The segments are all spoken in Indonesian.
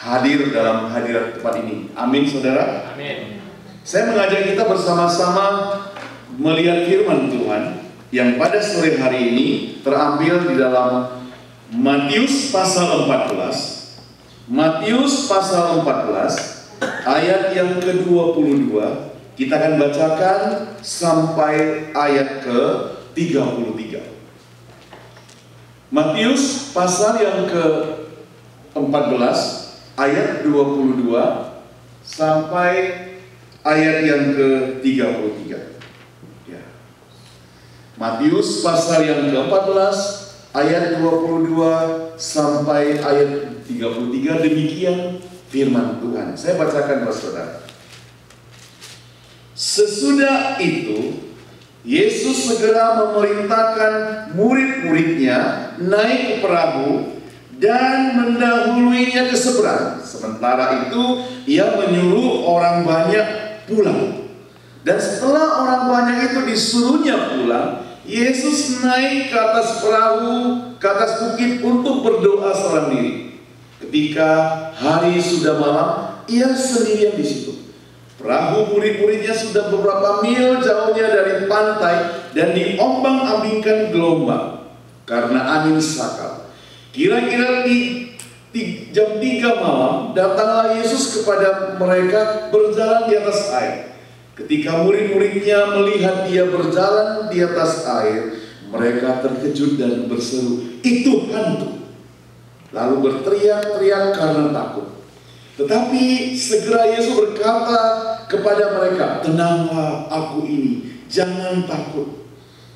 hadir dalam hadirat tempat ini. Amin, saudara. Amin. Saya mengajak kita bersama-sama melihat firman Tuhan yang pada sore hari ini terambil di dalam Matius pasal 14. Matius pasal 14 ayat yang ke-22. Kita akan bacakan sampai ayat ke-33. Matius pasal yang ke-14 ayat 22 sampai ayat yang ke-33. Ya. Matius pasal yang ke-14 ayat 22 sampai ayat 33, demikian firman Tuhan. Saya bacakan buat saudara. Sesudah itu Yesus segera memerintahkan murid-muridnya naik ke perahu dan mendahuluinya ke seberang. Sementara itu ia menyuruh orang banyak pulang. Dan setelah orang banyak itu disuruhnya pulang, Yesus naik ke atas perahu, ke atas bukit untuk berdoa seorang diri. Ketika hari sudah malam, ia sendirian di situ. Perahu murid-muridnya sudah beberapa mil jauhnya dari pantai dan diombang-ambingkan gelombang karena angin sakal. Kira-kira di jam 3 malam datanglah Yesus kepada mereka berjalan di atas air. Ketika murid-muridnya melihat dia berjalan di atas air, mereka terkejut dan berseru, "Itu hantu!" Lalu berteriak-teriak karena takut. Tetapi segera Yesus berkata kepada mereka, "Tenanglah, aku ini, jangan takut."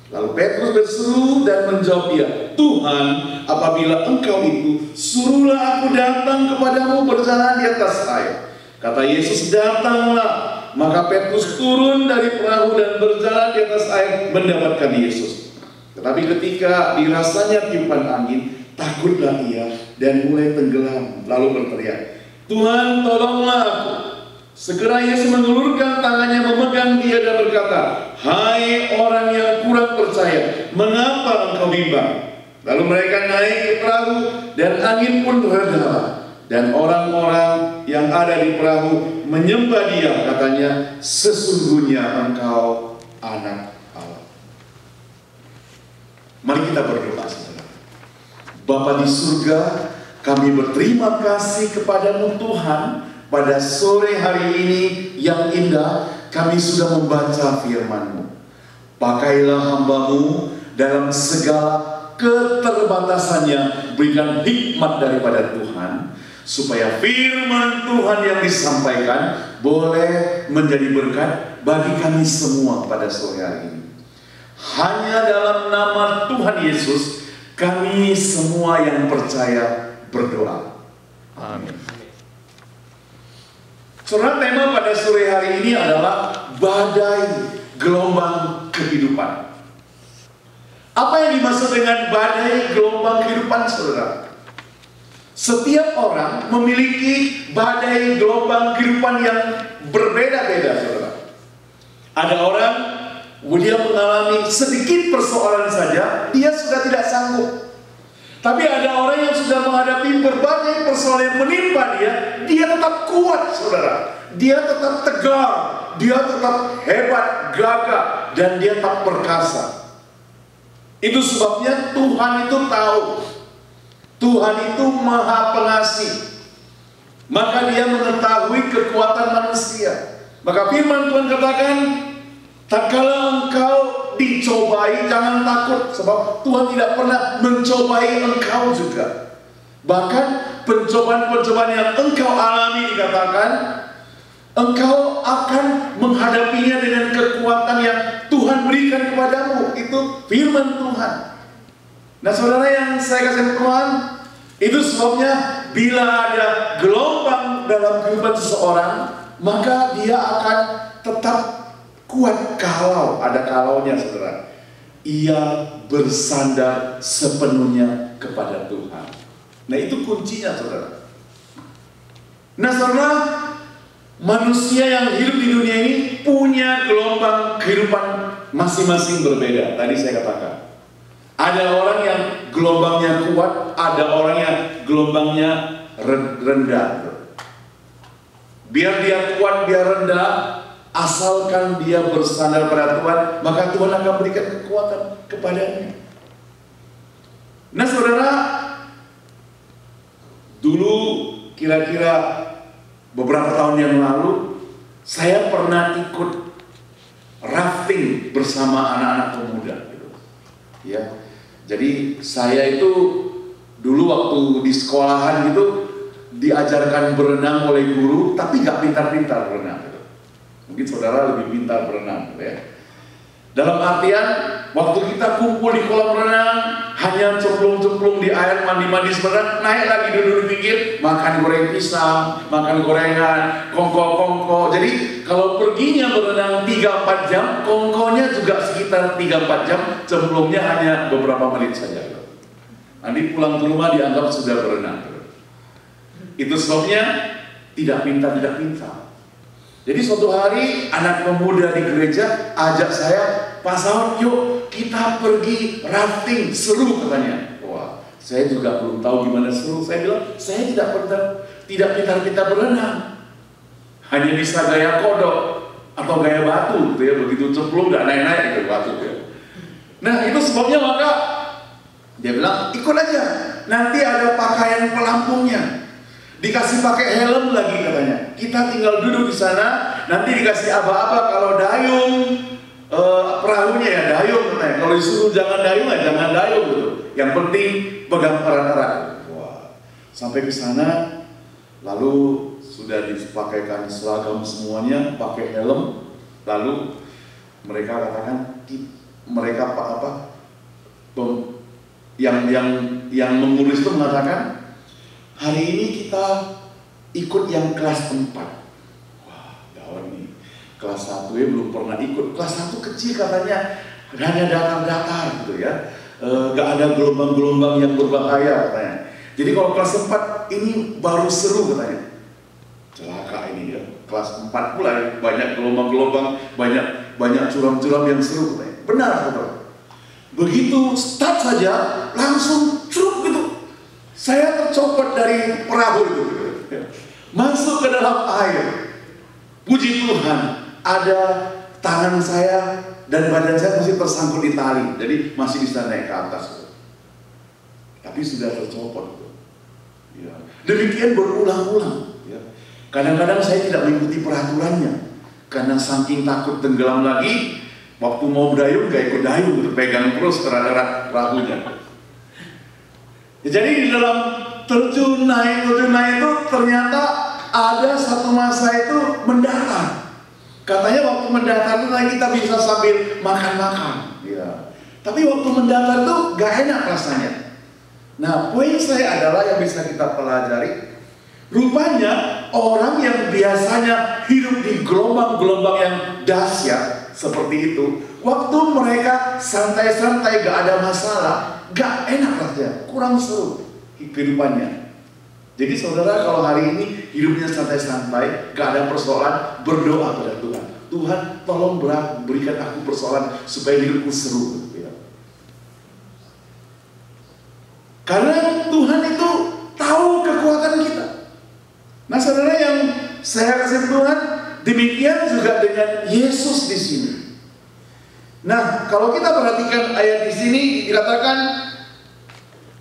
Lalu Petrus berseru dan menjawab dia, "Tuhan, apabila engkau itu, suruhlah aku datang kepadamu berjalan di atas air." Kata Yesus, "Datanglah." Maka Petrus turun dari perahu dan berjalan di atas air mendapatkan Yesus. Tetapi ketika dirasanya tiupan angin, takutlah ia dan mulai tenggelam, lalu berteriak, "Tuhan, tolonglah aku." Segera Yesus mengulurkan tangannya memegang dia dan berkata, "Hai orang yang kurang percaya, mengapa engkau bimbang?" Lalu mereka naik ke perahu dan angin pun reda. Dan orang-orang yang ada di perahu menyembah dia, katanya, "Sesungguhnya engkau anak Allah." Mari kita berdoa, saudara. Bapa di surga, kami berterima kasih kepadamu Tuhan. Pada sore hari ini yang indah, kami sudah membaca firman-Mu. Pakailah hamba-Mu dalam segala keterbatasannya, berikan hikmat daripada Tuhan, supaya firman Tuhan yang disampaikan boleh menjadi berkat bagi kami semua pada sore hari ini. Hanya dalam nama Tuhan Yesus, kami semua yang percaya berdoa. Amin. Saudara, tema pada sore hari ini adalah badai gelombang kehidupan. Apa yang dimaksud dengan badai gelombang kehidupan, saudara? Setiap orang memiliki badai gelombang kehidupan yang berbeda-beda, saudara. Ada orang, dia mengalami sedikit persoalan saja, dia sudah tidak sanggup. Tapi ada orang yang sudah menghadapi berbagai persoalan yang menimpa dia tetap kuat, saudara. Dia tetap tegar, dia tetap hebat, gagah, dan dia tetap perkasa. Itu sebabnya Tuhan itu tahu. Tuhan itu Maha Pengasih. Maka dia mengetahui kekuatan manusia. Maka firman Tuhan katakan, tak kala engkau dicobai, jangan takut, sebab Tuhan tidak pernah mencobai engkau juga. Bahkan pencobaan-pencobaan yang engkau alami dikatakan, engkau akan menghadapinya dengan kekuatan yang Tuhan berikan kepadamu. Itu firman Tuhan. Nah, saudara yang saya kasih Tuhan, itu sebabnya bila ada gelombang dalam kehidupan seseorang, maka dia akan tetap kuat kalau ada kalaunya, saudara. Ia bersandar sepenuhnya kepada Tuhan. Nah, itu kuncinya, saudara. Nah, saudara, manusia yang hidup di dunia ini punya gelombang kehidupan masing-masing berbeda. Tadi saya katakan, ada orang yang gelombangnya kuat, ada orang yang gelombangnya rendah. Biar dia kuat, biar rendah, asalkan dia bersandar pada Tuhan, maka Tuhan akan berikan kekuatan kepadanya. Nah saudara, dulu kira-kira beberapa tahun yang lalu, saya pernah ikut rafting bersama anak-anak pemuda. Ya, jadi saya itu dulu waktu di sekolahan gitu diajarkan berenang oleh guru, tapi gak pintar-pintar berenang. Mungkin saudara lebih pintar berenang, ya. Dalam artian, waktu kita kumpul di kolam renang, hanya cemplung-cemplung di air, mandi-mandi sebentar, naik lagi duduk di pinggir, makan goreng pisang, makan gorengan, kongko-kongko. Jadi kalau perginya berenang 3-4 jam, kongkonya juga sekitar 3-4 jam, cemplungnya hanya beberapa menit saja. Nanti pulang ke rumah dianggap sudah berenang. Itu sebabnya tidak pintar. Jadi suatu hari anak pemuda di gereja ajak saya, Pak Saud, yuk kita pergi rafting, seru katanya. Wah, saya juga belum tahu gimana seru. Saya bilang, saya tidak pintar berenang, hanya bisa gaya kodok atau gaya batu, gitu ya. Begitu cemplung nggak naik-naik gitu batu ya. Nah itu sebabnya maka dia bilang ikut aja, nanti ada pakaian pelampungnya. Dikasih pakai helm lagi katanya. Kita tinggal duduk di sana, nanti dikasih aba-aba kalau dayung, perahunya ya dayung katanya. Kalau disuruh jangan dayung ya jangan dayung gitu. Yang penting pegang erat-erat. Wah, sampai ke sana, lalu sudah dipakaikan seragam semuanya, pakai helm, lalu mereka katakan mereka yang mengurus itu mengatakan, hari ini kita ikut yang kelas 4. Wah, gawat nih. Kelas 1 ya belum pernah ikut. Kelas 1 kecil katanya, hanya datar-datar gitu ya. Gak ada gelombang-gelombang yang berbahaya katanya. Jadi kalau kelas 4 ini baru seru katanya. Celaka ini ya. Kelas 4 pula ya. Banyak gelombang-gelombang, banyak curam-curam yang seru katanya. Benar betul. Begitu start saja langsung curup gitu. Saya tercopot dari perahu itu, masuk ke dalam air. Puji Tuhan, ada tangan saya dan badan saya masih tersangkut di tali, jadi masih bisa naik ke atas. Tapi sudah tercopot. Ya. Demikian berulang-ulang. Ya. Kadang-kadang saya tidak mengikuti peraturannya, karena saking takut tenggelam lagi. Waktu mau berdayung, gak ikut dayung, pegang terus erat-erat perahunya. Ya, jadi di dalam terjun naik itu ternyata ada satu masa itu mendatar. Katanya waktu mendatar itu kita bisa sambil makan-makan. Ya. Tapi waktu mendatar itu gak enak rasanya. Nah, poin saya adalah yang bisa kita pelajari. Rupanya orang yang biasanya hidup di gelombang-gelombang yang dahsyat seperti itu, waktu mereka santai-santai gak ada masalah, gak enak rasanya, kurang seru kehidupannya. Jadi saudara kalau hari ini hidupnya santai-santai, gak ada persoalan, berdoa pada Tuhan. Tuhan tolong berikan aku persoalan supaya hidupku seru. Ya. Karena Tuhan itu tahu kekuatan kita. Nah saudara yang saya kasih Tuhan, demikian juga dengan Yesus di sini. Nah, kalau kita perhatikan ayat di sini dikatakan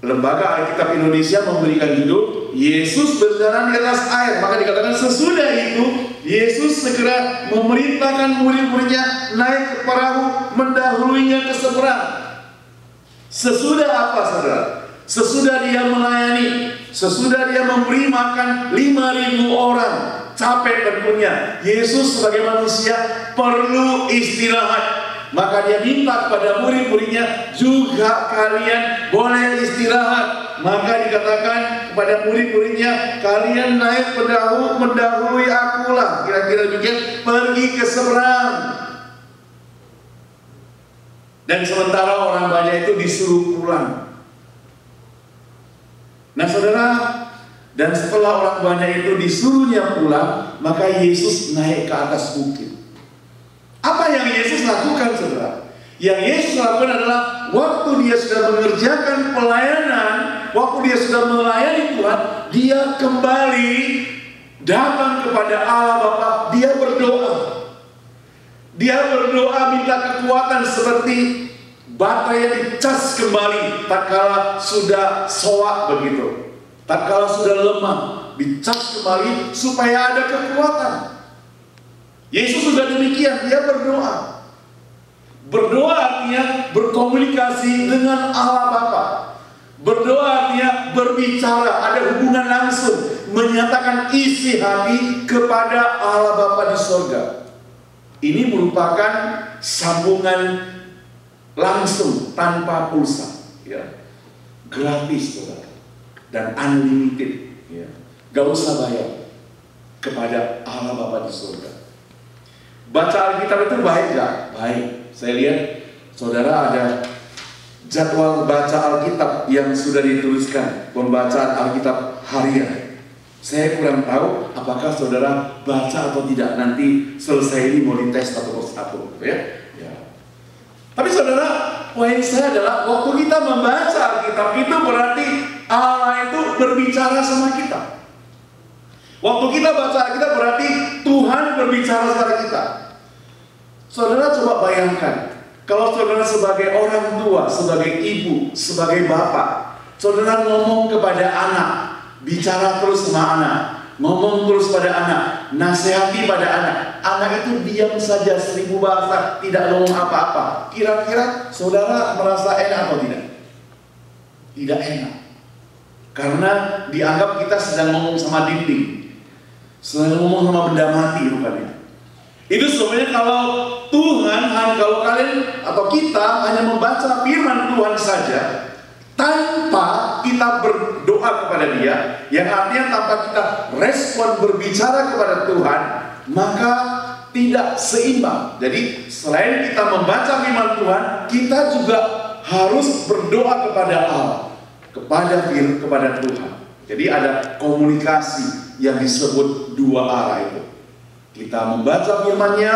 Lembaga Alkitab Indonesia memberikan judul Yesus berjalan di atas air. Maka dikatakan sesudah itu Yesus segera memerintahkan murid-muridnya naik ke perahu mendahuluinya ke seberang. Sesudah apa saudara? Sesudah dia melayani, sesudah dia memberi makan 5.000 orang, capek tentunya. Yesus sebagai manusia perlu istirahat. Maka dia minta kepada murid-muridnya, juga kalian boleh istirahat. Maka dikatakan kepada murid-muridnya, kalian naik perahu mendahului akulah. Kira-kira demikian, pergi ke seberang. Dan sementara orang banyak itu disuruh pulang. Nah saudara, dan setelah orang banyak itu disuruhnya pulang, maka Yesus naik ke atas bukit. Apa yang Yesus lakukan saudara? Yang Yesus lakukan adalah waktu dia sudah mengerjakan pelayanan, waktu dia sudah melayani Tuhan, dia kembali datang kepada Allah Bapa, dia berdoa. Dia berdoa minta kekuatan seperti bata yang dicas kembali tatkala sudah soak begitu. Tatkala sudah lemah, dicas kembali supaya ada kekuatan. Yesus juga demikian, dia berdoa. Berdoa artinya berkomunikasi dengan Allah Bapa. Berdoa artinya berbicara, ada hubungan langsung, menyatakan isi hati kepada Allah Bapa di surga. Ini merupakan sambungan langsung tanpa pulsa, ya, gratis, saudara, dan unlimited, ya, gak usah bayar kepada Allah Bapa di surga. Baca Alkitab itu baik gak? Baik. Saya lihat saudara ada jadwal baca Alkitab yang sudah dituliskan, pembacaan Alkitab harian. Saya kurang tahu apakah saudara baca atau tidak, nanti selesai ini mau dites satu, ya. Tapi saudara, poin saya adalah waktu kita membaca Alkitab itu berarti Allah itu berbicara sama kita. Waktu kita baca Alkitab berarti Tuhan berbicara sama kita. Saudara coba bayangkan, kalau saudara sebagai orang tua, sebagai ibu, sebagai bapak, saudara ngomong kepada anak, bicara terus sama anak, ngomong terus pada anak, nasihati pada anak. Anak itu diam saja 1000 bahasa, tidak ngomong apa-apa. Kira-kira saudara merasa enak atau tidak? Tidak enak. Karena dianggap kita sedang ngomong sama dinding, sedang ngomong sama benda mati, bukannya. Itu sebenarnya kalau Tuhan, kalau kalian atau kita hanya membaca firman Tuhan saja, tanpa kita berdoa kepada Dia, yang artinya tanpa kita respon berbicara kepada Tuhan, maka tidak seimbang. Jadi selain kita membaca firman Tuhan, kita juga harus berdoa kepada Allah, kepada Tuhan. Jadi ada komunikasi yang disebut dua arah itu. Kita membaca firman-Nya,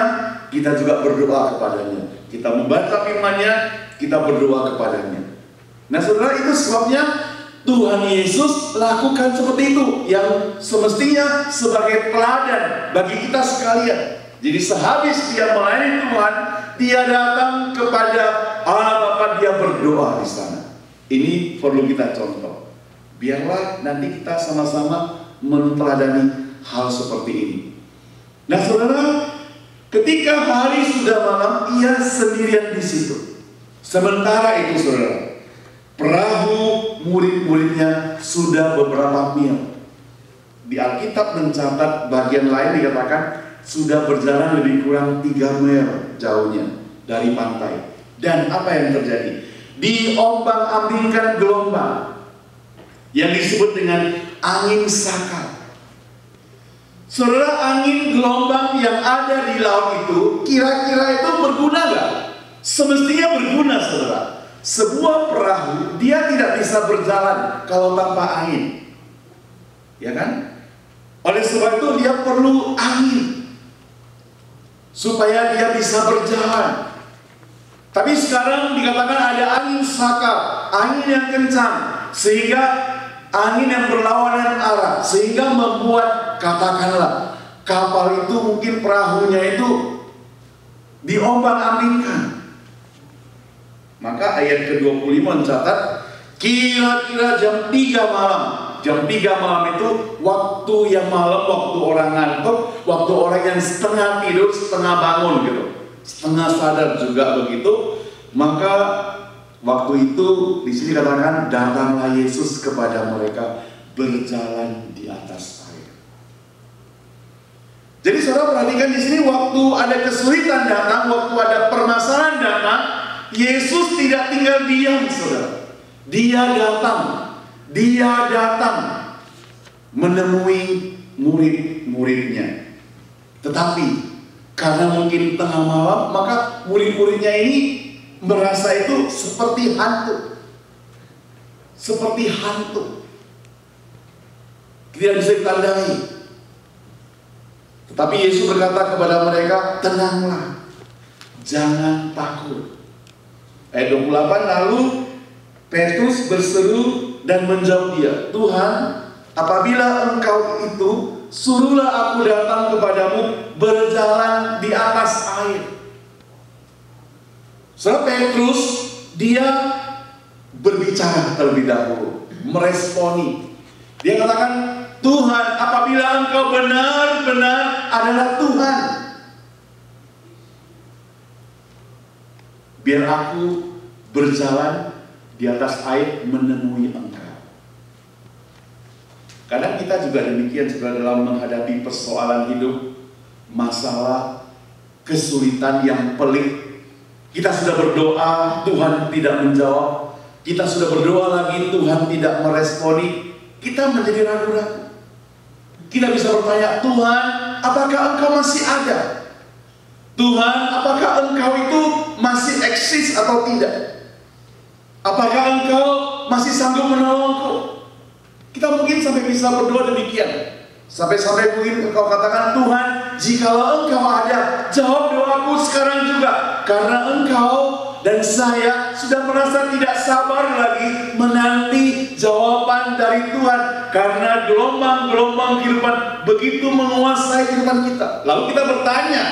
kita juga berdoa kepadanya. Kita membaca firman-Nya, kita berdoa kepadanya. Nah saudara, itu sebabnya Tuhan Yesus lakukan seperti itu, yang semestinya sebagai teladan bagi kita sekalian. Jadi sehabis dia melayani Tuhan, dia datang kepada Allah Bapa, dia berdoa di sana. Ini perlu kita contoh. Biarlah nanti kita sama-sama meneladani hal seperti ini. Nah saudara, ketika hari sudah malam, ia sendirian di situ. Sementara itu saudara, perahu murid-muridnya sudah beberapa mil. Di Alkitab mencatat bagian lain dikatakan sudah berjalan lebih kurang 3 mil jauhnya dari pantai. Dan apa yang terjadi? Diombang-ambingkan gelombang yang disebut dengan angin sakal. Saudara, angin gelombang yang ada di laut itu kira-kira itu berguna gak? Semestinya berguna saudara. Sebuah perahu dia tidak bisa berjalan kalau tanpa angin, ya kan? Oleh sebab itu dia perlu angin supaya dia bisa berjalan. Tapi sekarang dikatakan ada angin sakal, angin yang kencang, sehingga angin yang berlawanan arah, sehingga membuat katakanlah kapal itu mungkin perahunya itu diombang-ambingkan. Maka ayat ke-25 mencatat kira-kira jam 3 malam. Jam 3 malam itu waktu yang malam, waktu orang ngantuk, waktu orang yang setengah tidur, setengah bangun gitu, setengah sadar juga begitu. Maka waktu itu di sini katakan datanglah Yesus kepada mereka berjalan di atas air. Jadi saudara perhatikan di sini, waktu ada kesulitan datang, waktu ada permasalahan datang, Yesus tidak tinggal diam saudara. Dia datang menemui murid-muridnya. Tetapi karena mungkin tengah malam, maka murid-muridnya ini merasa itu seperti hantu. Seperti hantu. Tidak bisa ditandai. Tetapi Yesus berkata kepada mereka, tenanglah, jangan takut. Ayat 28, lalu Petrus berseru dan menjawab dia, Tuhan, apabila engkau itu, suruhlah aku datang kepadamu berjalan di atas air. Saudara Petrus, dia berbicara terlebih dahulu, meresponi. Dia katakan, Tuhan, apabila engkau benar-benar adalah Tuhan, biar aku berjalan di atas air menemui engkau. Kadang kita juga demikian, saudara, dalam menghadapi persoalan hidup, masalah, kesulitan yang pelik. Kita sudah berdoa, Tuhan tidak menjawab. Kita sudah berdoa lagi, Tuhan tidak meresponi. Kita menjadi ragu-ragu. Kita bisa bertanya, Tuhan, apakah engkau masih ada? Tuhan, apakah engkau itu masih eksis atau tidak? Apakah engkau masih sanggup menolongku? Kita mungkin sampai bisa berdoa demikian. Sampai-sampai mungkin engkau katakan, Tuhan, jikalau engkau ada, jawab doaku sekarang juga. Karena engkau dan saya sudah merasa tidak sabar lagi menanti jawaban dari Tuhan. Karena gelombang-gelombang kehidupan begitu menguasai kehidupan kita. Lalu kita bertanya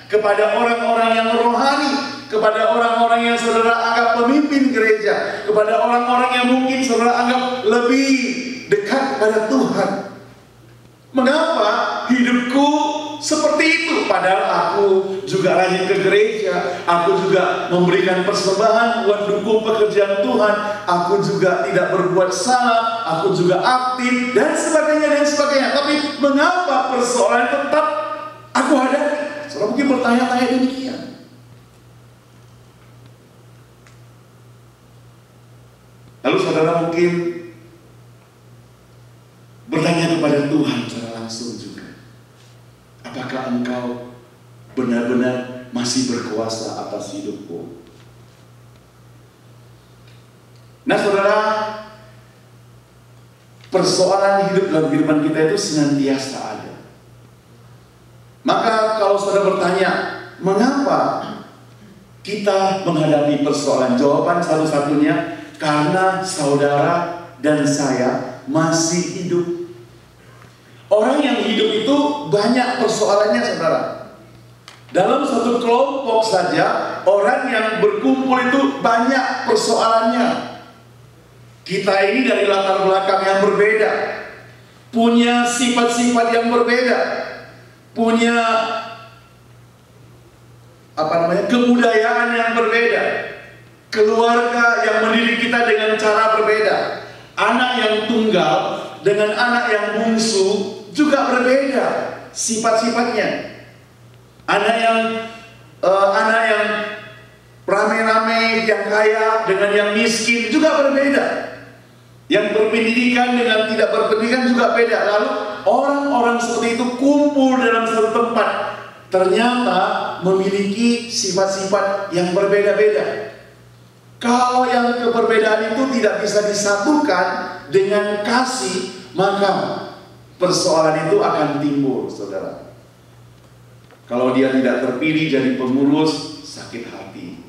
kepada orang-orang yang rohani, kepada orang-orang yang saudara anggap pemimpin gereja, kepada orang-orang yang mungkin saudara anggap lebih dekat kepada Tuhan. Mengapa hidupku seperti itu? Padahal aku juga rajin ke gereja, aku juga memberikan persembahan buat dukung pekerjaan Tuhan, aku juga tidak berbuat salah, aku juga aktif dan sebagainya. Tapi mengapa persoalan tetap aku hadapi? Saudara mungkin bertanya-tanya demikian. Lalu saudara mungkin bertanya kepada Tuhan secara langsung juga, apakah engkau benar-benar masih berkuasa atas hidupku? Nah saudara, persoalan hidup dalam kehidupan kita itu senantiasa ada. Maka kalau saudara bertanya, mengapa kita menghadapi persoalan? Jawaban satu-satunya, karena saudara dan saya masih hidup. Orang yang hidup itu banyak persoalannya, saudara. Dalam satu kelompok saja, orang yang berkumpul itu banyak persoalannya. Kita ini dari latar belakang yang berbeda, punya sifat-sifat yang berbeda, punya kebudayaan yang berbeda, keluarga yang mendidik kita dengan cara berbeda, anak yang tunggal dengan anak yang bungsu juga berbeda sifat-sifatnya. Anak yang rame-rame, yang kaya dengan yang miskin juga berbeda. Yang berpendidikan dengan tidak berpendidikan juga beda. Lalu orang-orang seperti itu kumpul dalam satu tempat, ternyata memiliki sifat-sifat yang berbeda-beda. Kalau yang keberbedaan itu tidak bisa disatukan dengan kasih, maka persoalan itu akan timbul, saudara. Kalau dia tidak terpilih jadi pengurus, sakit hati.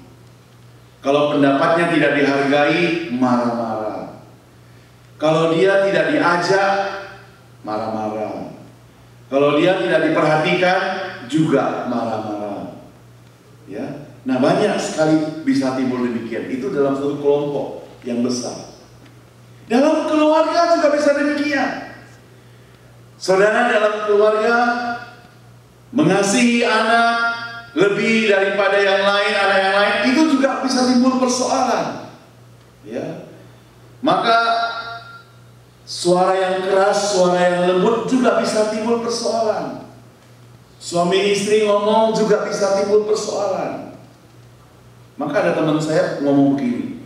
Kalau pendapatnya tidak dihargai, marah-marah. Kalau dia tidak diajak, marah-marah. Kalau dia tidak diperhatikan, juga marah-marah. Ya, nah banyak sekali bisa timbul demikian. Itu dalam satu kelompok yang besar. Dalam keluarga juga bisa demikian. Saudara dalam keluarga mengasihi anak lebih daripada yang lain, anak yang lain, itu juga bisa timbul persoalan. Ya, maka suara yang keras, suara yang lembut juga bisa timbul persoalan. Suami istri ngomong juga bisa timbul persoalan. Maka ada teman saya ngomong begini,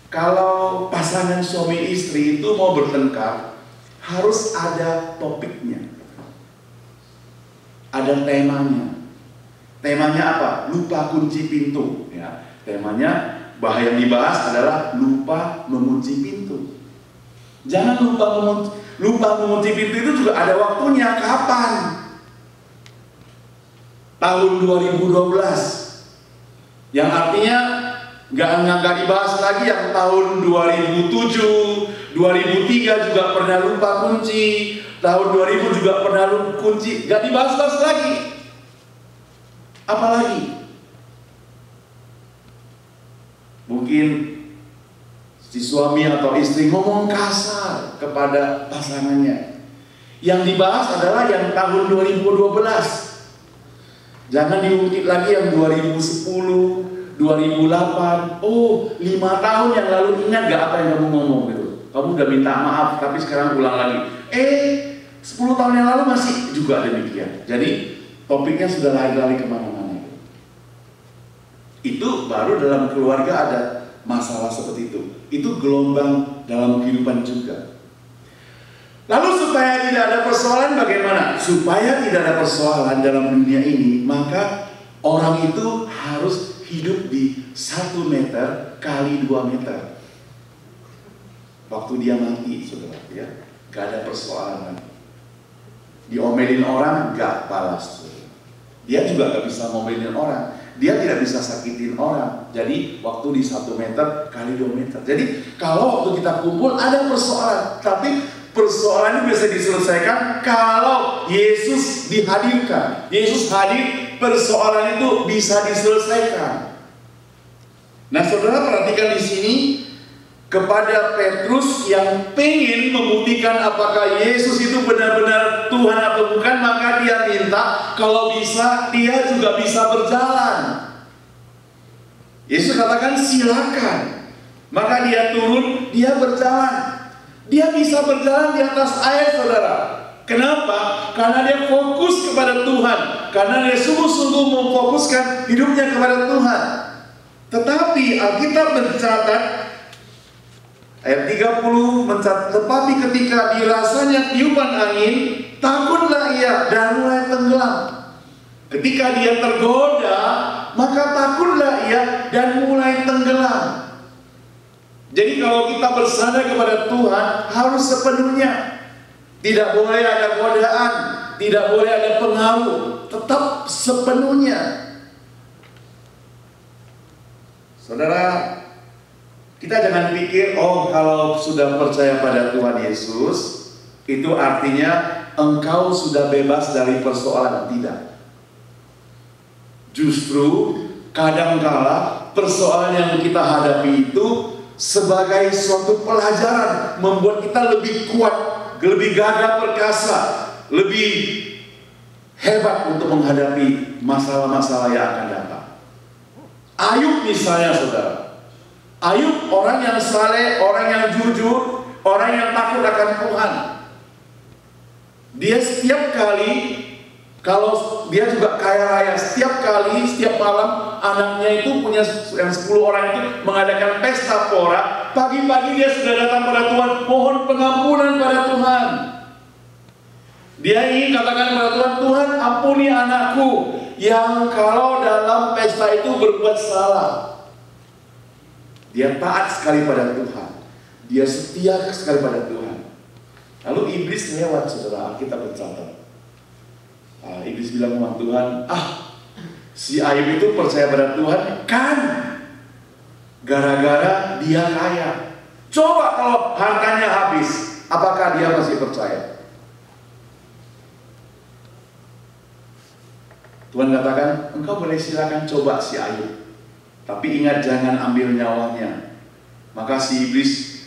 kalau pasangan suami istri itu mau bertengkar, harus ada topiknya, ada temanya. Temanya apa? Lupa kunci pintu. Ya, temanya bahaya yang dibahas adalah lupa mengunci pintu. Jangan lupa mengunci pintu itu juga ada waktunya. Kapan? Tahun 2012. Yang artinya Nggak dibahas lagi yang tahun 2007, 2003 juga pernah lupa kunci, tahun 2000 juga pernah lupa kunci. Nggak dibahas lagi. Apalagi? Mungkin si suami atau istri ngomong kasar kepada pasangannya. Yang dibahas adalah yang tahun 2012. Jangan diungkit lagi yang 2010, 2008. Oh, 5 tahun yang lalu ingat gak apa yang kamu ngomong gitu. Kamu udah minta maaf, tapi sekarang ulang lagi. 10 tahun yang lalu masih juga demikian. Jadi topiknya sudah lari-lari kemana-mana. Itu baru dalam keluarga ada masalah seperti itu. Itu gelombang dalam kehidupan juga. Lalu supaya tidak ada persoalan bagaimana? Supaya tidak ada persoalan dalam dunia ini, maka orang itu harus hidup di 1 meter kali 2 meter. Waktu dia mati, saudara, ya, gak ada persoalan. Diomelin orang, gak balas. Dia juga gak bisa ngomelin orang. Dia tidak bisa sakitin orang. Jadi waktu di 1 meter kali 2 meter. Jadi kalau waktu kita kumpul ada persoalan, tapi persoalan itu bisa diselesaikan kalau Yesus dihadirkan. Yesus hadir, persoalan itu bisa diselesaikan. Nah, saudara perhatikan di sini kepada Petrus yang pengen membuktikan apakah Yesus itu benar-benar Tuhan atau bukan, maka dia minta kalau bisa dia juga bisa berjalan. Yesus katakan silakan. Maka dia turun, dia berjalan. Dia bisa berjalan di atas air, saudara. Kenapa? Karena dia fokus kepada Tuhan. Karena dia sungguh-sungguh memfokuskan hidupnya kepada Tuhan. Tetapi Alkitab mencatat ayat 30 mencatat, tetapi ketika dirasanya tiupan angin, takutlah ia dan mulai tenggelam. Ketika dia tergoda, maka takutlah ia dan mulai tenggelam. Jadi kalau kita bersandar kepada Tuhan harus sepenuhnya. Tidak boleh ada godaan, tidak boleh ada pengaruh, tetap sepenuhnya. Saudara, kita jangan pikir, oh kalau sudah percaya pada Tuhan Yesus, itu artinya engkau sudah bebas dari persoalan. Tidak. Justru kadangkala persoalan yang kita hadapi itu sebagai suatu pelajaran, membuat kita lebih kuat, lebih gagah perkasa, lebih hebat untuk menghadapi masalah-masalah yang akan datang. Ayub misalnya, saudara. Ayub orang yang saleh, orang yang jujur, orang yang takut akan Tuhan. Dia setiap kali, kalau dia juga kaya raya, setiap kali, setiap malam anaknya itu punya yang 10 orang itu mengadakan pesta pora. Pagi-pagi dia sudah datang pada Tuhan, mohon pengampunan pada Tuhan. Dia ingin katakan kepada Tuhan, Tuhan ampuni anakku yang kalau dalam pesta itu berbuat salah. Dia taat sekali pada Tuhan. Dia setia sekali pada Tuhan. Lalu iblis lewat, saudara, kita bercatat. Iblis bilang sama Tuhan, si Ayub itu percaya pada Tuhan kan gara-gara dia kaya. Coba kalau hartanya habis, apakah dia masih percaya? Tuhan katakan, engkau boleh silakan coba si Ayub, tapi ingat jangan ambil nyawanya. Maka si iblis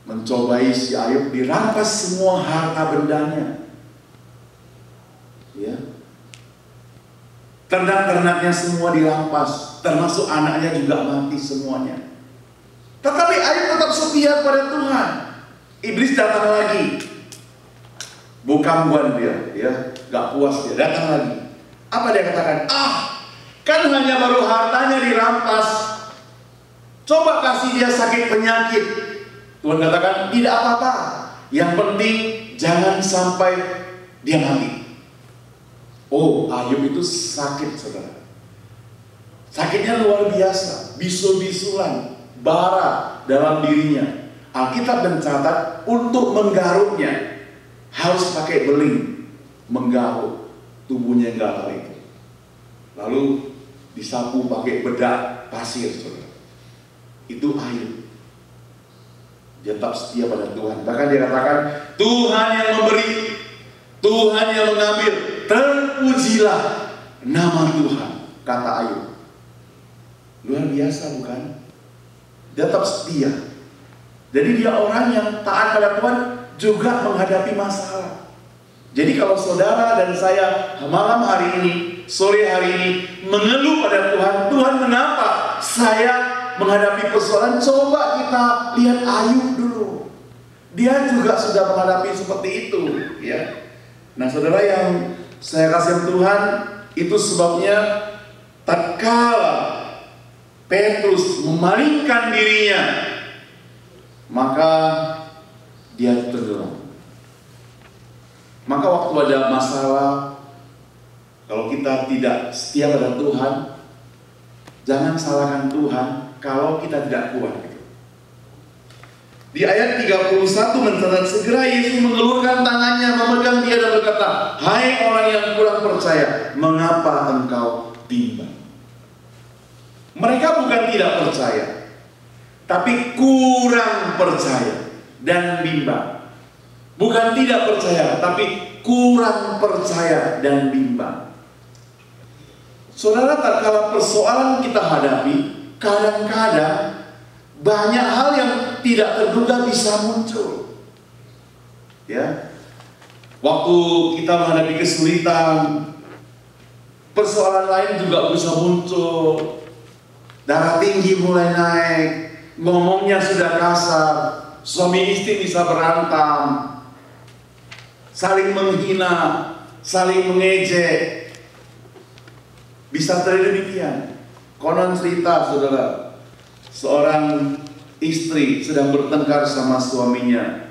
mencobai si Ayub, dirampas semua harta bendanya. Ya. Ternak-ternaknya semua dirampas, termasuk anaknya juga mati semuanya. Tetapi Ayub tetap setia pada Tuhan. Iblis datang lagi, bukan dia, ya, gak puas dia, datang lagi. Apa dia katakan? Kan hanya baru hartanya dirampas. Coba kasih dia sakit penyakit. Tuhan katakan tidak apa-apa. Yang penting jangan sampai dia mati. Oh, Ayub itu sakit, saudara. Sakitnya luar biasa, bisul-bisulan, bara dalam dirinya. Alkitab mencatat untuk menggaruknya harus pakai beling, menggaruk tubuhnya yang gatal itu. Lalu disapu pakai bedak pasir, saudara. itu Ayub. Dia tetap setia pada Tuhan. Bahkan dia katakan, Tuhan yang memberi, Tuhan yang mengambil, terpujilah nama Tuhan, kata Ayub. Luar biasa bukan? Dia tetap setia. Jadi dia orang yang taat pada Tuhan juga menghadapi masalah. Jadi kalau saudara dan saya malam hari ini, sore hari ini mengeluh pada Tuhan, Tuhan kenapa saya menghadapi persoalan? Coba kita lihat Ayub dulu. Dia juga sudah menghadapi seperti itu, ya. Nah, saudara yang saya kasih Tuhan, itu sebabnya tatkala Petrus memalingkan dirinya, maka dia tenggelam. Maka waktu ada masalah, kalau kita tidak setia pada Tuhan, jangan salahkan Tuhan kalau kita tidak kuat. Di ayat 31 mencatat, segera Yesus mengelurkan tangannya, memegang dia dan berkata, hai orang yang kurang percaya, mengapa engkau bimbang? Mereka bukan tidak percaya, tapi kurang percaya dan bimbang. Bukan tidak percaya, tapi kurang percaya dan bimbang. Saudara, tatkala persoalan kita hadapi, kadang-kadang banyak hal yang tidak terduga bisa muncul. Ya, waktu kita menghadapi kesulitan, persoalan lain juga bisa muncul. Darah tinggi mulai naik, ngomongnya sudah kasar, suami istri bisa berantem, saling menghina, saling mengejek. Bisa terjadi demikian. Konon cerita, saudara, seorang istri sedang bertengkar sama suaminya.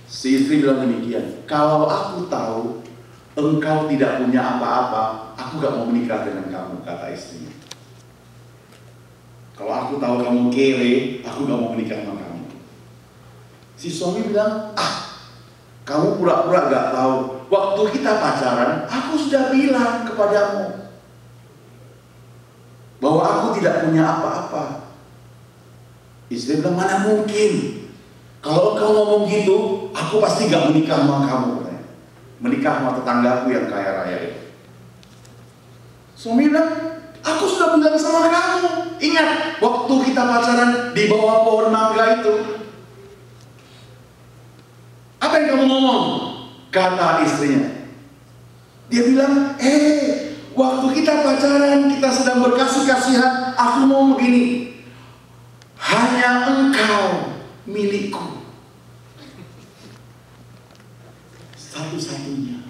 Si istri bilang demikian, kalau aku tahu engkau tidak punya apa-apa, aku gak mau menikah dengan kamu, kata istrinya. Kalau aku tahu kamu kere, aku gak mau menikah sama kamu. Si suami bilang, kamu pura-pura gak tahu. Waktu kita pacaran, aku sudah bilang kepadamu bahwa aku tidak punya apa-apa. Istri bilang, mana mungkin. Kalau engkau ngomong gitu, aku pasti gak menikah sama kamu. Menikah sama tetanggaku yang kaya raya itu. Suami bilang, aku sudah bilang sama kamu. Ingat, waktu kita pacaran di bawah pohon mangga itu. Apa yang kamu ngomong? Kata istrinya. Dia bilang, waktu kita pacaran, kita sedang berkasih-kasihan, aku mau begini. Hanya engkau milikku. Satu-satunya.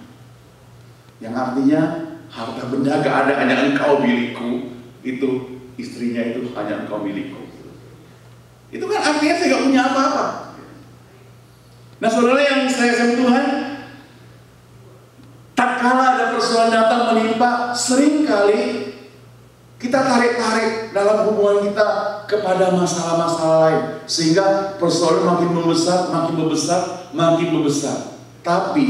Yang artinya, harta benda gak ada, hanya engkau milikku. Itu istrinya itu hanya engkau milikku. Itu kan artinya saya gak punya apa-apa. Nah, saudara yang saya kasih Tuhan, tak kala ada persoalan datang menimpa, seringkali kita tarik-tarik dalam hubungan kita kepada masalah-masalah lain, sehingga persoalan makin membesar, makin membesar, makin membesar. Tapi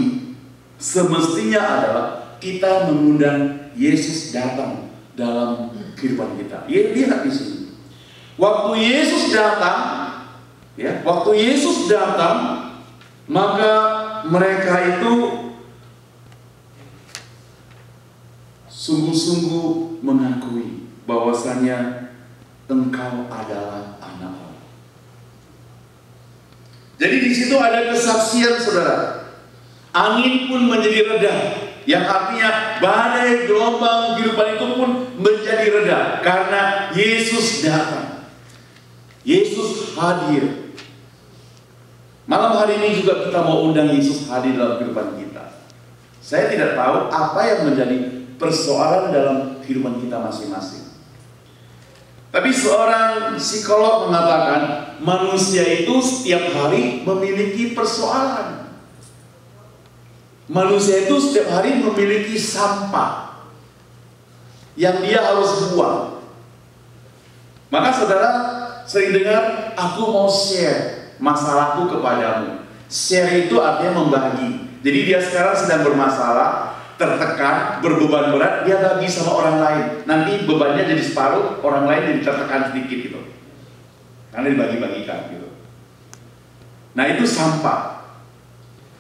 semestinya adalah kita mengundang Yesus datang dalam kehidupan kita. Lihat di sini. Waktu Yesus datang, waktu Yesus datang, maka mereka itu sungguh-sungguh mengakui bahwasanya engkau adalah anak Allah. Jadi di situ ada kesaksian, saudara. Angin pun menjadi reda, yang artinya badai gelombang kehidupan itu pun menjadi reda karena Yesus datang. Yesus hadir. Malam hari ini juga kita mau undang Yesus hadir dalam kehidupan kita. Saya tidak tahu apa yang menjadi persoalan dalam kehidupan kita masing-masing. Tapi seorang psikolog mengatakan manusia itu setiap hari memiliki persoalan. Manusia itu setiap hari memiliki sampah yang dia harus buang. Maka saudara sering dengar, aku mau share masalahku kepadamu. Share itu artinya membagi. Jadi dia sekarang sedang bermasalah, tertekan, berbeban berat, dia bagi sama orang lain. Nanti bebannya jadi separuh, orang lain jadi tertekan sedikit gitu. karena dibagi-bagikan gitu. Nah itu sampah.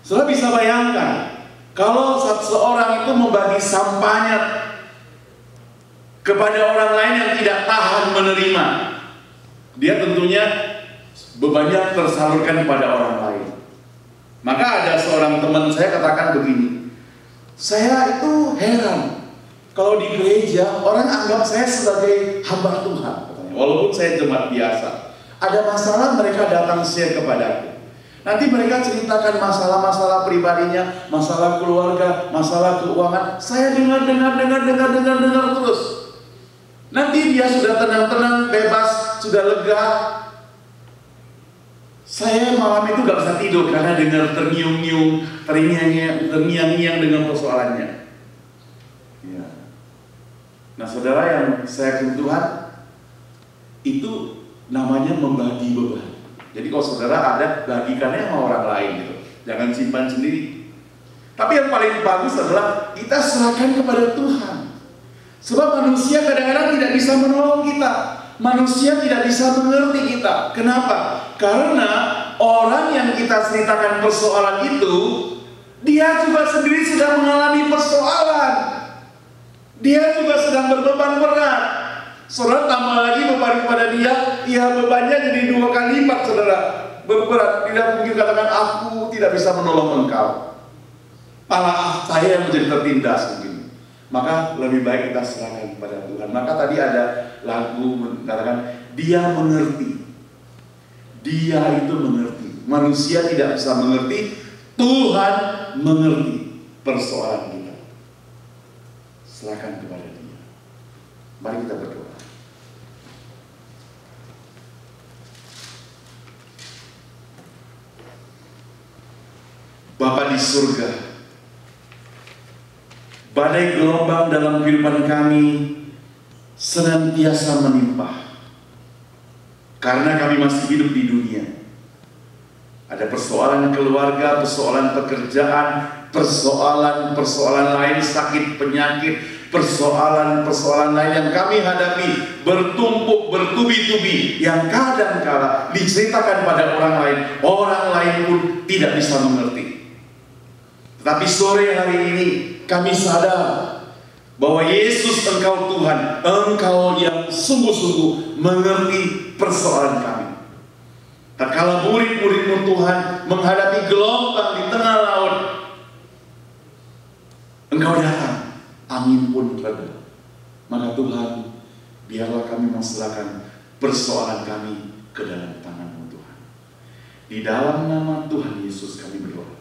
Saudara bisa bayangkan kalau seseorang itu membagi sampahnya kepada orang lain yang tidak tahan menerima, dia tentunya bebannya tersalurkan kepada orang lain. Maka ada seorang teman saya katakan begini, saya itu heran kalau di gereja orang anggap saya sebagai hamba Tuhan, katanya. Walaupun saya jemaat biasa, ada masalah mereka datang share kepadaku. Nanti mereka ceritakan masalah-masalah pribadinya, masalah keluarga, masalah keuangan. Saya dengar terus. Nanti dia sudah tenang-tenang, bebas, sudah lega. Saya malam itu gak bisa tidur karena dengar terngiang-ngiang, terngiang-ngiang dengan persoalannya. Ya. Nah saudara yang saya yakin Tuhan, itu namanya membagi beban. Jadi kalau saudara ada, bagikannya sama orang lain gitu. Jangan simpan sendiri. Tapi yang paling bagus adalah kita serahkan kepada Tuhan. Sebab manusia kadang-kadang tidak bisa menolong kita. Manusia tidak bisa mengerti kita. Kenapa? Karena orang yang kita ceritakan persoalan itu, dia juga sendiri sedang mengalami persoalan. Dia juga sedang berbeban berat. Saudara tambah lagi beban kepada dia, ya bebannya jadi 2 kali lipat, saudara. Berat, tidak mungkin katakan aku tidak bisa menolong engkau. Malah saya yang menjadi tertindas mungkin. Maka lebih baik kita serahkan kepada Tuhan. Maka tadi ada lagu mengatakan dia mengerti. Dia itu mengerti. Manusia tidak bisa mengerti, Tuhan mengerti persoalan kita. Serahkan kepada Dia. Mari kita berdoa. Bapa di surga, badai gelombang dalam kehidupan kami senantiasa menimpa. Karena kami masih hidup di dunia. Ada persoalan keluarga, persoalan pekerjaan, persoalan lain, sakit, penyakit, persoalan lain yang kami hadapi bertumpuk, bertubi-tubi, yang kadang-kala diceritakan pada orang lain pun tidak bisa mengerti. Tapi sore hari ini kami sadar bahwa Yesus Engkau Tuhan, Engkau yang sungguh-sungguh mengerti persoalan kami. Tak kala murid-murid-Mu Tuhan menghadapi gelombang di tengah laut, Engkau datang, angin pun reda. Maka Tuhan, biarlah kami memserahkan persoalan kami ke dalam tangan-Mu Tuhan. Di dalam nama Tuhan Yesus kami berdoa.